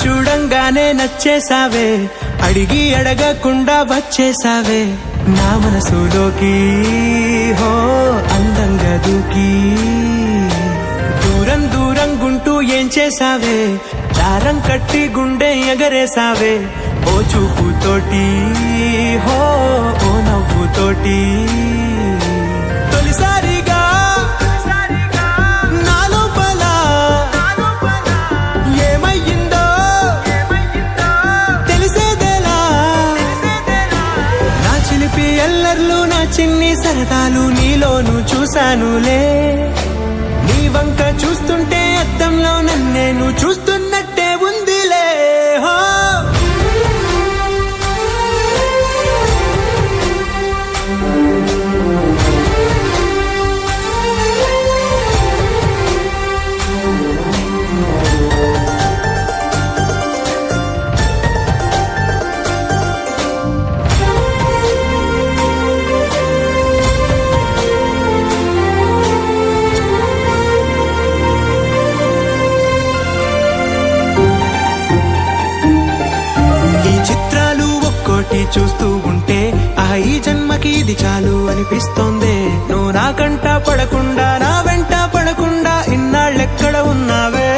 చూడంగానే నచ్చేసావే, అడిగి అడగకుండా వచ్చేసావే నా మనసులోకి. హో అందంగా దూకి దూరం దూరం గుంటూ ఏం చేసావే, దారం కట్టి గుండె ఎగరేసావే ఓ చూపుతోటి. హో ఓ నవ్వుతోటి తొలిసారిగా నా లోపల ఏమయ్యిందో తెలిసేదేలా. నా చిలిపి ఎల్లర్లు నా చిన్ని సరదాలు నీలోను చూశానులే. నీ వంక చూస్తుంటే అద్దంలో నన్నేను చూస్తున్నట్టే ఉందిలే. హో చూస్తూ ఉంటే ఈ జన్మకి ఇది చాలు అనిపిస్తోంది. నువ్వు నా కంట పడకుండా నా వెంట పడకుండా ఇన్నాళ్ళెక్కడ ఉన్నావే.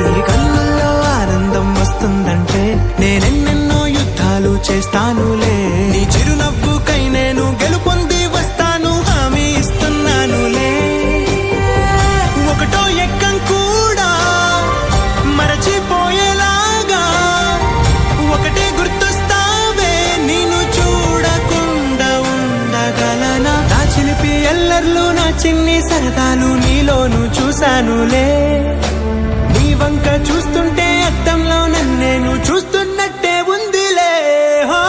నీ కళ్ళల్లో ఆనందం వస్తుందంటే నేనెన్నెన్నో యుద్ధాలు చేస్తానులే. నీ చిరునవ్వుకై నేను గెలుపొంది వస్తాను హామీ ఇస్తున్నానులే. ఒకటో ఎక్కం కూడా మరచిపోయేలాగా ఒకటే గుర్తొస్తావే, నిన్ను చూడకుండా ఉండగలనా. నా చిలిపి ఎల్లర్లు నా చిన్ని సరదాలు నీలోను చూశానులే. నీ వంక చూస్తుంటే అద్దంలో నన్నేను చూస్తున్నట్టే ఉందిలే. హో